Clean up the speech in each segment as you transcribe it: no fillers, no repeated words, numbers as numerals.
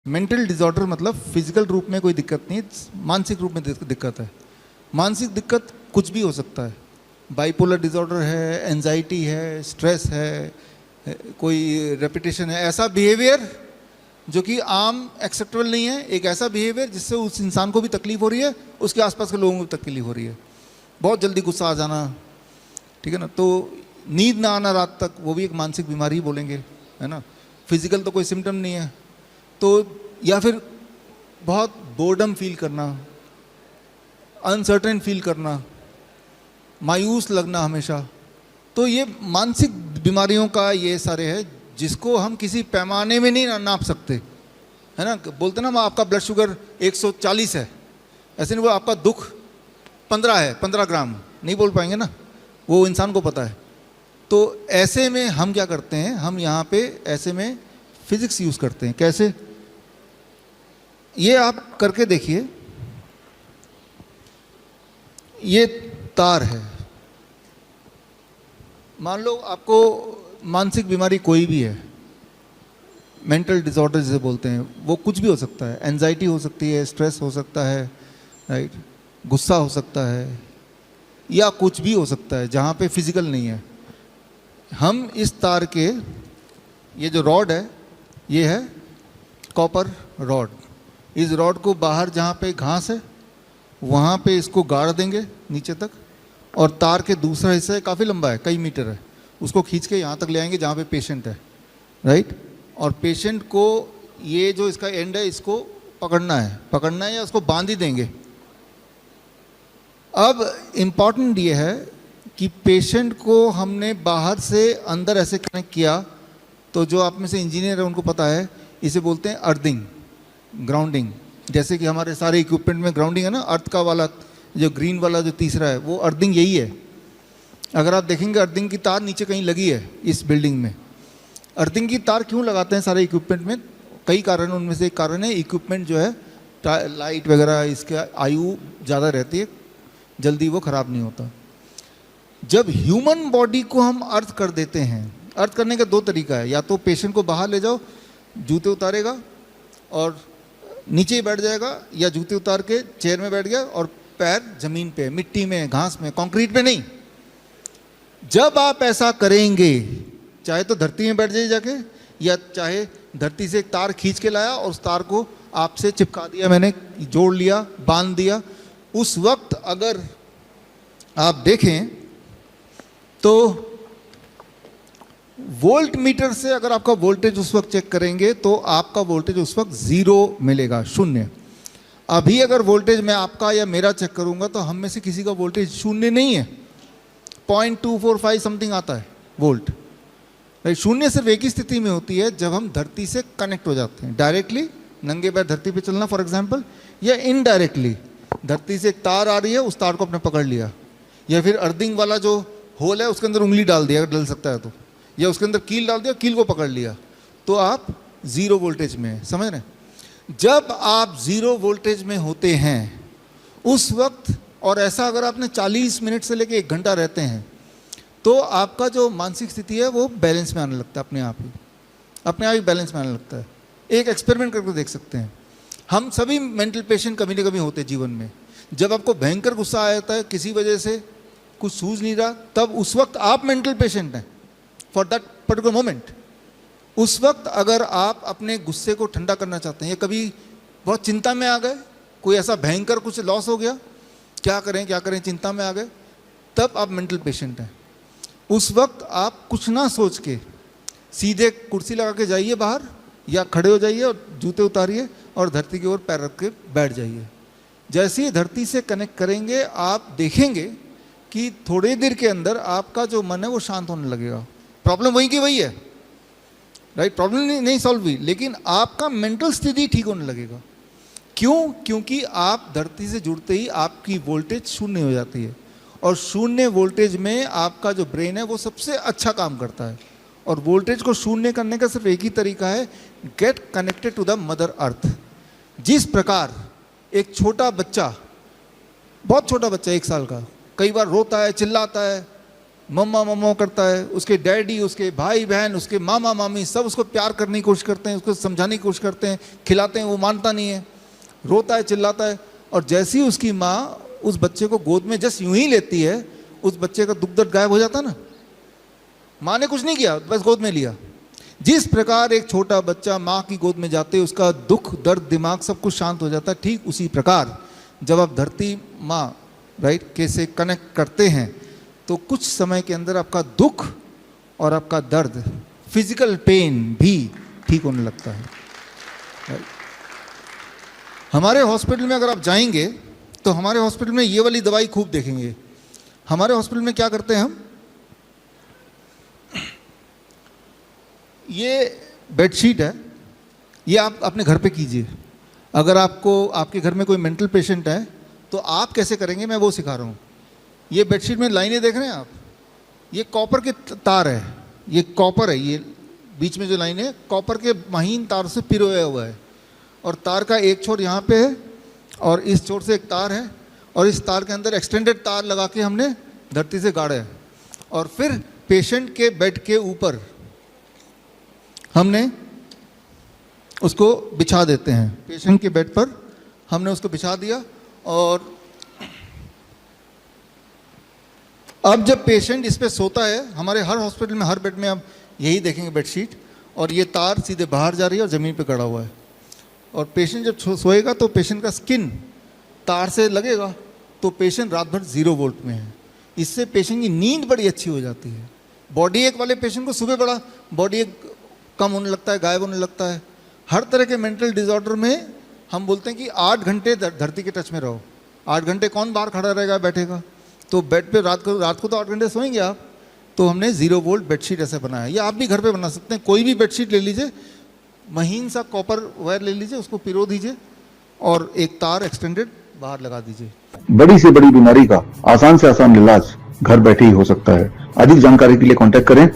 Mental disorder मतलब physical रूप में कोई दिक्कत नहीं, मानसिक रूप में दिक्कत है। मानसिक दिक्कत कुछ भी हो सकता है, बाइपोलर डिसऑर्डर है, एंजाइटी है, स्ट्रेस है, कोई रेपिटेशन है, ऐसा बिहेवियर जो कि आम एक्सेप्टेबल नहीं है, एक ऐसा बिहेवियर जिससे उस इंसान को भी तकलीफ हो रही है, उसके आसपास के लोगों को भी तकलीफ हो रही है। बहुत जल्दी गुस्सा आ जाना, ठीक है ना, तो नींद ना आना रात तक, वो भी एक मानसिक बीमारी ही बोलेंगे, है ना। फिजिकल तो कोई सिम्टम नहीं है, तो या फिर बहुत बोर्डम फील करना, अनसर्टेन फील करना, मायूस लगना हमेशा, तो ये मानसिक बीमारियों का ये सारे है जिसको हम किसी पैमाने में नहीं नाप सकते, है ना। बोलते ना आपका ब्लड शुगर 140 है, ऐसे नहीं बोला आपका दुख 15 है, 15 ग्राम, नहीं बोल पाएंगे ना, वो इंसान को पता है। तो ऐसे में हम क्या करते हैं, हम यहाँ पे ऐसे में फिजिक्स यूज़ करते हैं। कैसे, ये आप करके देखिए, ये तार है, मान लो आपको मानसिक बीमारी कोई भी है, मेंटल डिसऑर्डर जिसे बोलते हैं, वो कुछ भी हो सकता है, एंजाइटी हो सकती है, स्ट्रेस हो सकता है, राइट, गुस्सा हो सकता है, या कुछ भी हो सकता है जहाँ पे फिजिकल नहीं है। हम इस तार के, ये जो रॉड है, ये है कॉपर रॉड, इस रॉड को बाहर जहाँ पे घास है वहाँ पे इसको गाड़ देंगे नीचे तक, और तार के दूसरा हिस्सा काफ़ी लंबा है, कई मीटर है, उसको खींच के यहाँ तक ले आएंगे जहाँ पे पेशेंट है, राइट। और पेशेंट को ये जो इसका एंड है इसको पकड़ना है या उसको बांध ही देंगे। अब इम्पॉर्टेंट ये है कि पेशेंट को हमने बाहर से अंदर ऐसे कनेक्ट किया, तो जो आप में से इंजीनियर है उनको पता है, इसे बोलते हैं अर्थिंग, ग्राउंडिंग। जैसे कि हमारे सारे इक्विपमेंट में ग्राउंडिंग है ना, अर्थ का वाला जो ग्रीन वाला जो तीसरा है वो अर्थिंग यही है। अगर आप देखेंगे अर्थिंग की तार नीचे कहीं लगी है इस बिल्डिंग में। अर्थिंग की तार क्यों लगाते हैं सारे इक्विपमेंट में, कई कारण, उनमें से एक कारण है इक्विपमेंट जो है, लाइट वगैरह, इसके आयु ज़्यादा रहती है, जल्दी वो ख़राब नहीं होता। जब ह्यूमन बॉडी को हम अर्थ कर देते हैं, अर्थ करने का दो तरीका है, या तो पेशेंट को बाहर ले जाओ, जूते उतारेगा और नीचे ही बैठ जाएगा, या जूते उतार के चेयर में बैठ गया और पैर ज़मीन पे, मिट्टी में, घास में, कंक्रीट पे नहीं। जब आप ऐसा करेंगे, चाहे तो धरती में बैठ जाइए जाके, या चाहे धरती से एक तार खींच के लाया और उस तार को आपसे चिपका दिया, मैंने जोड़ लिया, बांध दिया, उस वक्त अगर आप देखें तो वोल्ट मीटर से अगर आपका वोल्टेज उस वक्त चेक करेंगे तो आपका वोल्टेज उस वक्त 0 मिलेगा, 0। अभी अगर वोल्टेज मैं आपका या मेरा चेक करूंगा तो हम में से किसी का वोल्टेज 0 नहीं है, 0.245 समथिंग आता है वोल्ट। 0 सिर्फ एक ही स्थिति में होती है, जब हम धरती से कनेक्ट हो जाते हैं, डायरेक्टली नंगे पैर धरती पे चलना फॉर एग्जांपल, या इनडायरेक्टली धरती से एक तार आ रही है, उस तार को आपने पकड़ लिया, या फिर अर्थिंग वाला जो होल है उसके अंदर उंगली डाल दिया अगर डल सकता है तो, या उसके अंदर कील डाल दिया, कील को पकड़ लिया, तो आप 0 वोल्टेज में है, समझ रहे हैं। जब आप 0 वोल्टेज में होते हैं उस वक्त, और ऐसा अगर आपने 40 मिनट से लेकर 1 घंटा रहते हैं, तो आपका जो मानसिक स्थिति है वो बैलेंस में आने लगता है, अपने आप ही बैलेंस में आने लगता है। एक एक्सपेरिमेंट करके देख सकते हैं। हम सभी मेंटल पेशेंट कभी ना कभी होते हैं जीवन में। जब आपको भयंकर गुस्सा आ जाता है, किसी वजह से कुछ सूझ नहीं रहा, तब उस वक्त आप मेंटल पेशेंट हैं फॉर दैट पर्टिकुलर मोमेंट। उस वक्त अगर आप अपने गुस्से को ठंडा करना चाहते हैं, या कभी बहुत चिंता में आ गए, कोई ऐसा भयंकर कुछ लॉस हो गया, क्या करें चिंता में आ गए, तब आप मेंटल पेशेंट हैं। उस वक्त आप कुछ ना सोच के सीधे कुर्सी लगा के जाइए बाहर, या खड़े हो जाइए और जूते उतारिए और धरती की ओर पैर रख के बैठ जाइए। जैसे ही धरती से कनेक्ट करेंगे, आप देखेंगे कि थोड़ी देर के अंदर आपका जो मन है वो शांत होने लगेगा। प्रॉब्लम वही की वही है, राइट, प्रॉब्लम नहीं सॉल्व हुई, लेकिन आपका मेंटल स्थिति ठीक होने लगेगा। क्यों? क्योंकि आप धरती से जुड़ते ही आपकी वोल्टेज 0 हो जाती है, और 0 वोल्टेज में आपका जो ब्रेन है वो सबसे अच्छा काम करता है। और वोल्टेज को 0 करने का सिर्फ एक ही तरीका है, get connected to the mother earth. जिस प्रकार एक छोटा बच्चा, बहुत छोटा बच्चा 1 साल का, कई बार रोता है, चिल्लाता है, मम्मा मम्मा करता है, उसके डैडी, उसके भाई बहन, उसके मामा मामी सब उसको प्यार करने की कोशिश करते हैं, उसको समझाने की कोशिश करते हैं, खिलाते हैं, वो मानता नहीं है, रोता है, चिल्लाता है। और जैसे ही उसकी माँ उस बच्चे को गोद में जस्ट यूं ही लेती है, उस बच्चे का दुख दर्द गायब हो जाता ना। माँ ने कुछ नहीं किया, बस गोद में लिया। जिस प्रकार एक छोटा बच्चा माँ की गोद में जाते उसका दुख दर्द दिमाग सब कुछ शांत हो जाता है, ठीक उसी प्रकार जब आप धरती माँ राइट के से कनेक्ट करते हैं तो कुछ समय के अंदर आपका दुख और आपका दर्द, फिजिकल पेन भी ठीक होने लगता है। right? हमारे हॉस्पिटल में अगर आप जाएंगे तो हमारे हॉस्पिटल में ये वाली दवाई खूब देखेंगे। हमारे हॉस्पिटल में क्या करते हैं हम, ये बेडशीट है, ये आप अपने घर पे कीजिए। अगर आपको आपके घर में कोई मेंटल पेशेंट है तो आप कैसे करेंगे, मैं वो सिखा रहा हूँ। ये बेडशीट में लाइनें देख रहे हैं आप, ये कॉपर के तार है, ये कॉपर है, ये बीच में जो लाइन है कॉपर के महीन तार से पिरोया हुआ है, और तार का एक छोर यहाँ पे है और इस छोर से एक तार है, और इस तार के अंदर एक्सटेंडेड तार लगा के हमने धरती से गाड़ा है, और फिर पेशेंट के बेड के ऊपर हमने उसको बिछा देते हैं। पेशेंट के बेड पर हमने उसको बिछा दिया, और अब जब पेशेंट इस पे सोता है, हमारे हर हॉस्पिटल में हर बेड में आप यही देखेंगे बेडशीट, और ये तार सीधे बाहर जा रही है और ज़मीन पे गड़ा हुआ है, और पेशेंट जब सोएगा तो पेशेंट का स्किन तार से लगेगा, तो पेशेंट रात भर 0 वोल्ट में है। इससे पेशेंट की नींद बड़ी अच्छी हो जाती है। बॉडी एक वाले पेशेंट को सुबह बड़ा बॉडी एक कम होने लगता है, गायब होने लगता है। हर तरह के मेंटल डिसऑर्डर में हम बोलते हैं कि 8 घंटे धरती के टच में रहो। 8 घंटे कौन बाहर खड़ा रहेगा, बैठेगा? तो बेड पे रात को तो 8 घंटे सोएंगे आप। तो हमने 0 वोल्ट बेडशीट ऐसे बनाया, या आप भी घर पे बना सकते हैं। कोई भी बेडशीट ले लीजिए, महीन सा कॉपर वायर ले लीजिए, उसको पिरो दीजिए और एक तार एक्सटेंडेड बाहर लगा दीजिए। बड़ी से बड़ी बीमारी का आसान से आसान इलाज घर बैठे ही हो सकता है। अधिक जानकारी के लिए कांटेक्ट करें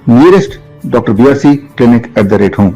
nearest doctor BRC clinic @ home.